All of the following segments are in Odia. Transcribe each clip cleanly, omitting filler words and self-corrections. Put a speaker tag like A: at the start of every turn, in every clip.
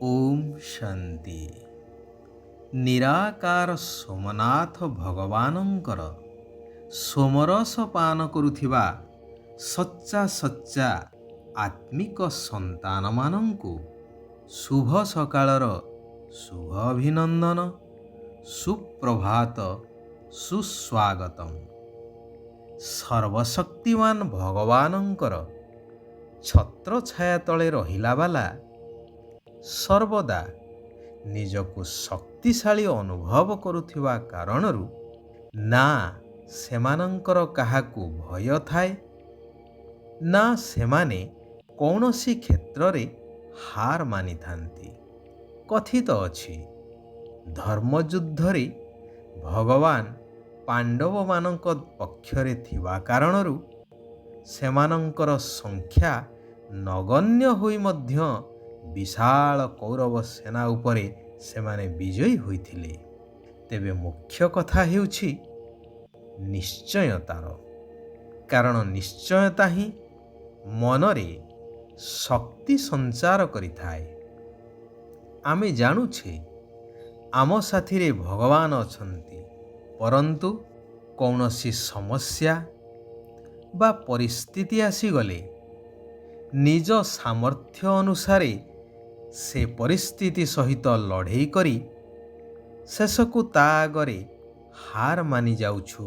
A: ଓମ୍ ଶାନ୍ତି। ନିରାକାର ସୋମନାଥ ଭଗବାନଙ୍କର ସୋମରସ ପାନ କରୁଥିବା ସଚ୍ଚା ସଚ୍ଚା ଆତ୍ମିକ ସନ୍ତାନମାନଙ୍କୁ ଶୁଭ ସକାଳର ଶୁଭ ଅଭିନନ୍ଦନ, ସୁପ୍ରଭାତ, ସୁସ୍ୱାଗତମ୍। ସର୍ବଶକ୍ତିମାନ ଭଗବାନଙ୍କର ଛତ୍ରଛାୟା ତଳେ ରହିଲା ବାଲା ସର୍ବଦା ନିଜକୁ ଶକ୍ତିଶାଳୀ ଅନୁଭବ କରୁଥିବା କାରଣରୁ ନା ସେମାନଙ୍କର କାହାକୁ ଭୟ ଥାଏ, ନା ସେମାନେ କୌଣସି କ୍ଷେତ୍ରରେ ହାର ମାନିଥାନ୍ତି। କଥିତ ଅଛି, ଧର୍ମଯୁଦ୍ଧରେ ଭଗବାନ ପାଣ୍ଡବମାନଙ୍କ ପକ୍ଷରେ ଥିବା କାରଣରୁ ସେମାନଙ୍କର ସଂଖ୍ୟା ନଗଣ୍ୟ ହୋଇ ମଧ୍ୟ ବିଶାଳ କୌରବ ସେନା ଉପରେ ସେମାନେ ବିଜୟୀ ହୋଇଥିଲେ। ତେବେ ମୁଖ୍ୟ କଥା ହେଉଛି ନିଶ୍ଚୟତାର, କାରଣ ନିଶ୍ଚୟତା ହିଁ ମନରେ ଶକ୍ତି ସଞ୍ଚାର କରିଥାଏ। ଆମେ ଜାଣୁଛେ ଆମ ସାଥିରେ ଭଗବାନ ଅଛନ୍ତି, ପରନ୍ତୁ କୌଣସି ସମସ୍ୟା ବା ପରିସ୍ଥିତି ଆସିଗଲେ ନିଜ ସାମର୍ଥ୍ୟ ଅନୁସାରେ ସେ ପରିସ୍ଥିତି ସହିତ ଲଢ଼େଇ କରି ଶେଷକୁ ତା ଆଗରେ ହାର ମାନି ଯାଉଛୁ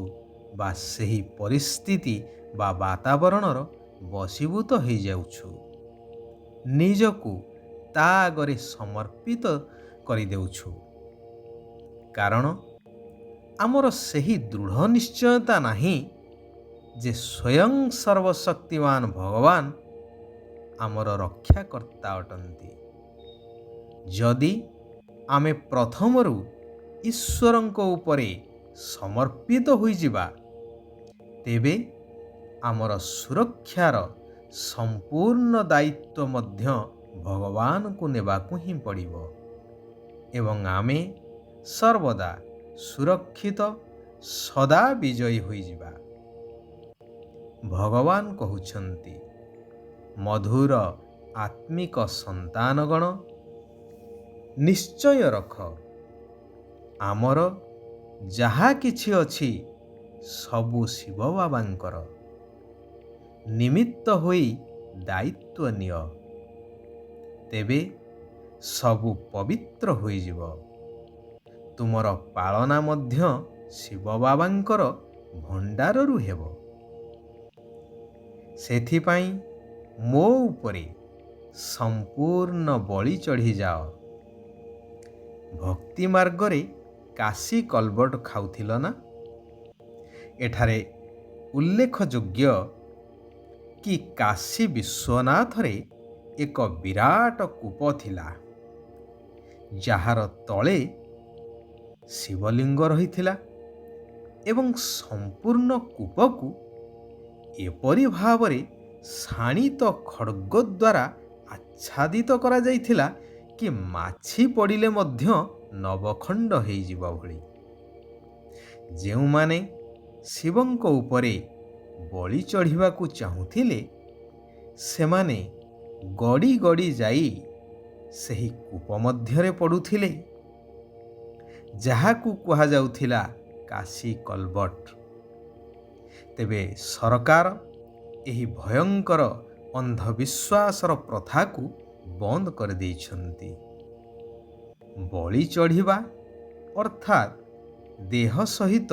A: ବା ସେହି ପରିସ୍ଥିତି ବା ବାତାବରଣର ବଶୀଭୂତ ହୋଇଯାଉଛୁ। ନିଜକୁ ତା ଆଗରେ ସମର୍ପିତ କରିଦେଉଛୁ, କାରଣ ଆମର ସେହି ଦୃଢ଼ ନିଶ୍ଚୟତା ନାହିଁ ଯେ ସ୍ୱୟଂ ସର୍ବଶକ୍ତିମାନ ଭଗବାନ ଆମର ରକ୍ଷାକର୍ତ୍ତା ଅଟନ୍ତି। ଯଦି ଆମେ ପ୍ରଥମରୁ ଈଶ୍ୱରଙ୍କ ଉପରେ ସମର୍ପିତ ହୋଇଯିବା, ତେବେ ଆମର ସୁରକ୍ଷାର ସମ୍ପୂର୍ଣ୍ଣ ଦାୟିତ୍ୱ ମଧ୍ୟ ଭଗବାନଙ୍କୁ ନେବାକୁ ହିଁ ପଡ଼ିବ ଏବଂ ଆମେ ସର୍ବଦା ସୁରକ୍ଷିତ, ସଦା ବିଜୟୀ ହୋଇଯିବା। ଭଗବାନ କହୁଛନ୍ତି, ମଧୁର ଆତ୍ମିକ ସନ୍ତାନଗଣ, ନିଶ୍ଚୟ ରଖ, ଆମର ଯାହା କିଛି ଅଛି ସବୁ ଶିବ ବାବାଙ୍କର। ନିମିତ୍ତ ହୋଇ ଦାୟିତ୍ୱ ନିଅ, ତେବେ ସବୁ ପବିତ୍ର ହୋଇଯିବ। ତୁମର ପାଳନା ମଧ୍ୟ ଶିବ ବାବାଙ୍କର ଭଣ୍ଡାରରୁ ହେବ। ସେଥିପାଇଁ ମୋ ଉପରେ ସମ୍ପୂର୍ଣ୍ଣ ବଳି ଚଢ଼ିଯାଅ। ଭକ୍ତି ମାର୍ଗରେ କାଶୀ କଲବଟ ଖାଉଥିଲ ନା? ଏଠାରେ ଉଲ୍ଲେଖଯୋଗ୍ୟ କି କାଶୀ ବିଶ୍ୱନାଥରେ ଏକ ବିରାଟ କୂପ ଥିଲା, ଯାହାର ତଳେ ଶିବଲିଙ୍ଗ ରହିଥିଲା ଏବଂ ସମ୍ପୂର୍ଣ୍ଣ କୂପକୁ ଏପରି ଭାବରେ ଶାଣିତ ଖଡ୍ଗ ଦ୍ୱାରା ଆଚ୍ଛାଦିତ କରାଯାଇଥିଲା କି ମାଛି ପଡ଼ିଲେ ମଧ୍ୟ ନବଖଣ୍ଡ ହୋଇଯିବ ଭଳି। ଯେଉଁମାନେ ଶିବଙ୍କ ଉପରେ ବଳି ଚଢ଼ିବାକୁ ଚାହୁଁଥିଲେ, ସେମାନେ ଗଡ଼ି ଗଡ଼ି ଯାଇ ସେହି କୂପ ମଧ୍ୟରେ ପଡ଼ୁଥିଲେ, ଯାହାକୁ କୁହାଯାଉଥିଲା କାଶୀ କଲବଟ। ତେବେ ସରକାର ଏହି ଭୟଙ୍କର ଅନ୍ଧବିଶ୍ୱାସର ପ୍ରଥାକୁ ବନ୍ଦ କରିଦେଇଛନ୍ତି। ବଳି ଚଢ଼ିବା ଅର୍ଥାତ୍ ଦେହ ସହିତ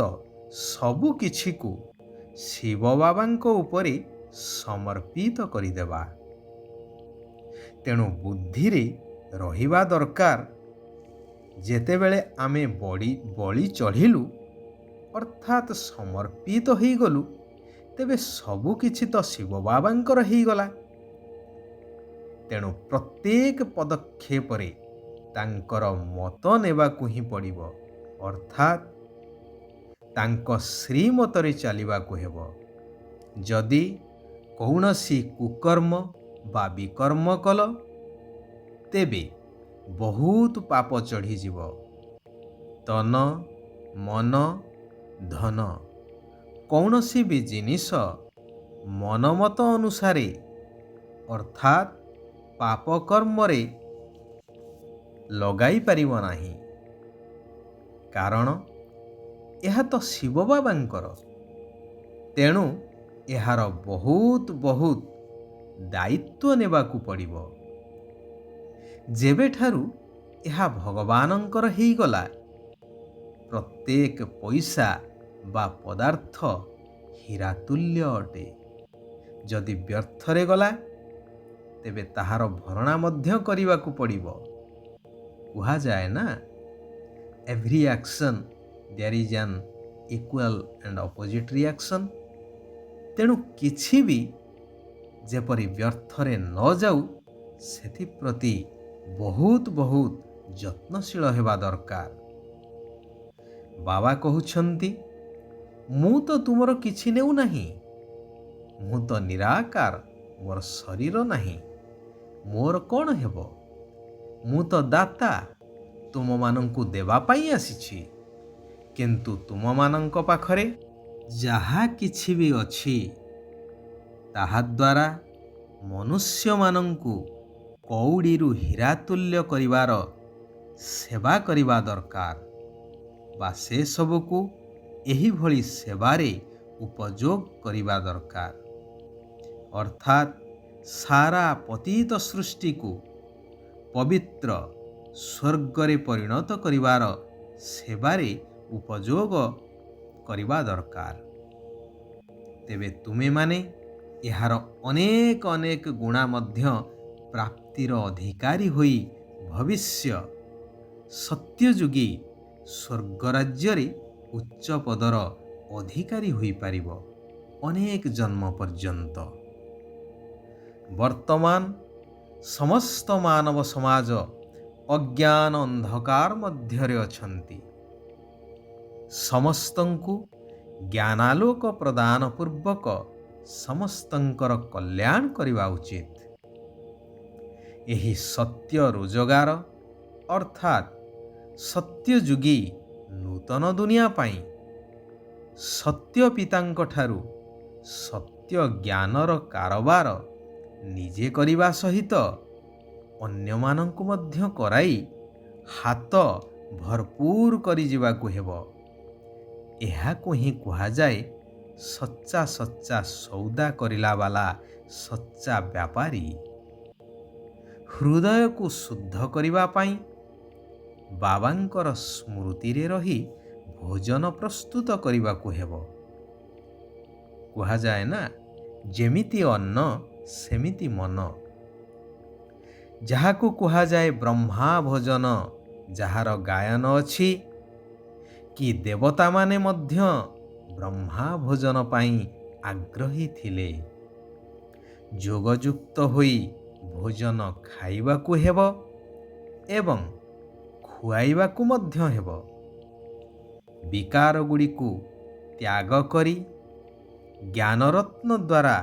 A: ସବୁ କିଛିକୁ ଶିବ ବାବାଙ୍କ ଉପରେ ସମର୍ପିତ କରିଦେବା। ତେଣୁ ବୁଦ୍ଧିରେ ରହିବା ଦରକାର, ଯେତେବେଳେ ଆମେ ବଳି ଚଢ଼ିଲୁ ଅର୍ଥାତ୍ ସମର୍ପିତ ହୋଇଗଲୁ, ତେବେ ସବୁ କିଛି ତ ଶିବ ବାବାଙ୍କର ହୋଇଗଲା। ତେଣୁ ପ୍ରତ୍ୟେକ ପଦକ୍ଷେପରେ ତାଙ୍କର ମତ ନେବାକୁ ହିଁ ପଡ଼ିବ, ଅର୍ଥାତ୍ ତାଙ୍କ ଶ୍ରୀମତରେ ଚାଲିବାକୁ ହେବ। ଯଦି କୌଣସି କୁକର୍ମ ବା ବିକର୍ମ କଲ, ତେବେ ବହୁତ ପାପ ଚଢ଼ିଯିବ। ତନ, ମନ, ଧନ, କୌଣସି ବି ଜିନିଷ ମନମତ ଅନୁସାରେ ଅର୍ଥାତ୍ ପାପ କର୍ମରେ ଲଗାଇ ପାରିବ ନାହିଁ। କାରଣ ଏହା ତ ଶିବ ବାବାଙ୍କର। ତେଣୁ ଏହାର ବହୁତ ଦାୟିତ୍ୱ ନେବାକୁ ପଡ଼ିବ। ଯେବେଠାରୁ ଏହା ଭଗବାନଙ୍କର ହେଇଗଲା, ପ୍ରତ୍ୟେକ ପଇସା ବା ପଦାର୍ଥ ହୀରାତୁଲ୍ୟ ଅଟେ। ଯଦି ବ୍ୟର୍ଥରେ ଗଲା, ତେବେ ତାହାର ଭରଣା ମଧ୍ୟ କରିବାକୁ ପଡ଼ିବ। କୁହାଯାଏ ନା, every action there is an equal and opposite reaction. ତେଣୁ କିଛି ବି ଯେପରି ବ୍ୟର୍ଥରେ ନ ଯାଉ, ସେଥିପ୍ରତି ବହୁତ ଯତ୍ନଶୀଳ ହେବା ଦରକାର। ବାବା କହୁଛନ୍ତି, ମୁଁ ତ ତୁମର କିଛି ନେଉନାହିଁ। ମୁଁ ତ ନିରାକାର, ମୋର ଶରୀର ନାହିଁ। ମୋର କ'ଣ ହେବ? ମୁଁ ତ ଦାତା, ତୁମମାନଙ୍କୁ ଦେବା ପାଇଁ ଆସିଛି। କିନ୍ତୁ ତୁମମାନଙ୍କ ପାଖରେ ଯାହା କିଛି ବି ଅଛି, ତାହାଦ୍ୱାରା ମନୁଷ୍ୟମାନଙ୍କୁ କଉଡ଼ିରୁ ହୀରାତୁଲ୍ୟ କରିବାର ସେବା କରିବା ଦରକାର, ବା ସେସବୁକୁ ଏହିଭଳି ସେବାରେ ଉପଯୋଗ କରିବା ଦରକାର। ଅର୍ଥାତ୍ ସାରା ପତିତ ସୃଷ୍ଟିକୁ ପବିତ୍ର ସ୍ୱର୍ଗରେ ପରିଣତ କରିବାର ସେବାରେ ଉପଯୋଗ କରିବା ଦରକାର। ତେବେ ତୁମେମାନେ ଏହାର ଅନେକ ଗୁଣା ମଧ୍ୟ ପ୍ରାପ୍ତିର ଅଧିକାରୀ ହୋଇ ଭବିଷ୍ୟ ସତ୍ୟଯୁଗୀ ସ୍ୱର୍ଗରାଜ୍ୟରେ ଉଚ୍ଚ ପଦର ଅଧିକାରୀ ହୋଇପାରିବ ଅନେକ ଜନ୍ମ ପର୍ଯ୍ୟନ୍ତ। ବର୍ତ୍ତମାନ ସମସ୍ତ ମାନବ ସମାଜ ଅଜ୍ଞାନ ଅନ୍ଧକାର ମଧ୍ୟରେ ଅଛନ୍ତି। ସମସ୍ତଙ୍କୁ ଜ୍ଞାନାଲୋକ ପ୍ରଦାନ ପୂର୍ବକ ସମସ୍ତଙ୍କର କଲ୍ୟାଣ କରିବା ଉଚିତ। ଏହି ସତ୍ୟ ରୋଜଗାର ଅର୍ଥାତ୍ ସତ୍ୟଯୁଗୀ ନୂତନ ଦୁନିଆ ପାଇଁ ସତ୍ୟ ପିତାଙ୍କଠାରୁ ସତ୍ୟ ଜ୍ଞାନର କାରବାର ନିଜେ କରିବା ସହିତ ଅନ୍ୟମାନଙ୍କୁ ମଧ୍ୟ କରାଇ ହାତ ଭରପୁର କରିଯିବାକୁ ହେବ। ଏହାକୁ ହିଁ କୁହାଯାଏ ସଚ୍ଚା ସୌଦା କରିଲା ବାଲା ସଚ୍ଚା ବ୍ୟାପାରୀ। ହୃଦୟକୁ ଶୁଦ୍ଧ କରିବା ପାଇଁ ବାବାଙ୍କର ସ୍ମୃତିରେ ରହି ଭୋଜନ ପ୍ରସ୍ତୁତ କରିବାକୁ ହେବ। କୁହାଯାଏ ନା, ଯେମିତି ଅନ୍ନ ସେମିତି ମନ। ଯାହାକୁ କୁହାଯାଏ ବ୍ରହ୍ମା ଭୋଜନ, ଯାହାର ଗାୟନ ଅଛି କି ଦେବତାମାନେ ମଧ୍ୟ ବ୍ରହ୍ମା ଭୋଜନ ପାଇଁ ଆଗ୍ରହୀ ଥିଲେ। ଯୋଗଯୁକ୍ତ ହୋଇ ଭୋଜନ ଖାଇବାକୁ ହେବ ଏବଂ ଖୁଆଇବାକୁ ମଧ୍ୟ ହେବ। ବିକାରଗୁଡ଼ିକୁ ତ୍ୟାଗ କରି ଜ୍ଞାନରତ୍ନ ଦ୍ୱାରା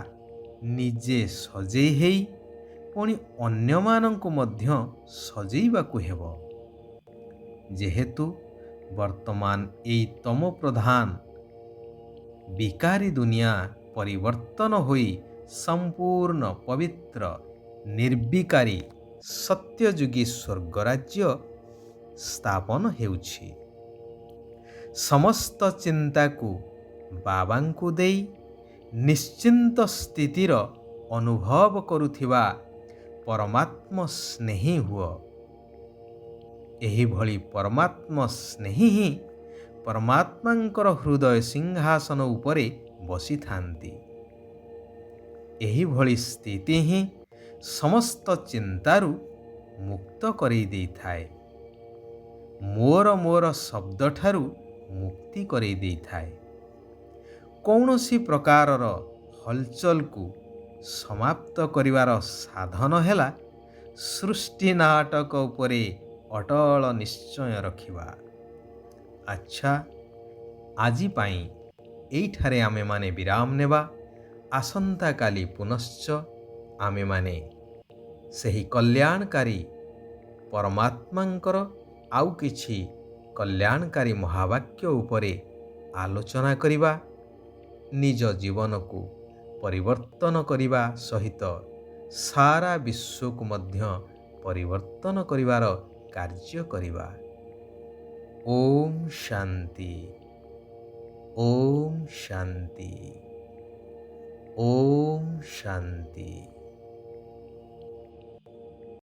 A: ନିଜେ ସଜେଇ ହେଇ ପୁଣି ଅନ୍ୟମାନଙ୍କୁ ମଧ୍ୟ ସଜେଇବାକୁ ହେବ। ଯେହେତୁ ବର୍ତ୍ତମାନ ଏଇ ତମ ପ୍ରଧାନ ବିକାରୀ ଦୁନିଆ ପରିବର୍ତ୍ତନ ହୋଇ ସମ୍ପୂର୍ଣ୍ଣ ପବିତ୍ର ନିର୍ବିକାରୀ ସତ୍ୟଯୁଗୀ ସ୍ୱର୍ଗରାଜ୍ୟ ସ୍ଥାପନ ହେଉଛି। ସମସ୍ତ ଚିନ୍ତାକୁ ବାବାଙ୍କୁ ଦେଇ ନିଶ୍ଚିନ୍ତ ସ୍ଥିତିର ଅନୁଭବ କରୁଥିବା ପରମାତ୍ମ ସ୍ନେହୀ ହୁଅ। ଏହିଭଳି ପରମାତ୍ମ ସ୍ନେହୀ ହିଁ ପରମାତ୍ମାଙ୍କର ହୃଦୟ ସିଂହାସନ ଉପରେ ବସିଥାନ୍ତି। ଏହିଭଳି ସ୍ଥିତି ହିଁ ସମସ୍ତ ଚିନ୍ତାରୁ ମୁକ୍ତ କରାଇ ଦେଇଥାଏ। ମୋର ଶବ୍ଦଠାରୁ ମୁକ୍ତି କରାଇ ଦେଇଥାଏ। କୌଣସି ପ୍ରକାରର ହଲଚଲକୁ ସମାପ୍ତ କରିବାର ସାଧନ ହେଲା ସୃଷ୍ଟି ନାଟକ ଉପରେ ଅଟଳ ନିଶ୍ଚୟ ରଖିବା। ଆଚ୍ଛା, ଆଜି ପାଇଁ ଏଇଠାରେ ଆମେମାନେ ବିରାମ ନେବା। ଆସନ୍ତାକାଲି ପୁନଶ୍ଚ ଆମେମାନେ ସେହି କଲ୍ୟାଣକାରୀ ପରମାତ୍ମାଙ୍କର ଆଉ କିଛି କଲ୍ୟାଣକାରୀ ମହାବାକ୍ୟ ଉପରେ ଆଲୋଚନା କରିବା। ନିଜ ଜୀବନକୁ ପରିବର୍ତ୍ତନ କରିବା ସହିତ ସାରା ବିଶ୍ୱକୁ ମଧ୍ୟ ପରିବର୍ତ୍ତନ କରିବାର କାର୍ଯ୍ୟ କରିବା। ଓମ୍ ଶାନ୍ତି। ଓମ୍ ଶାନ୍ତି। ଓମ୍ ଶାନ୍ତି।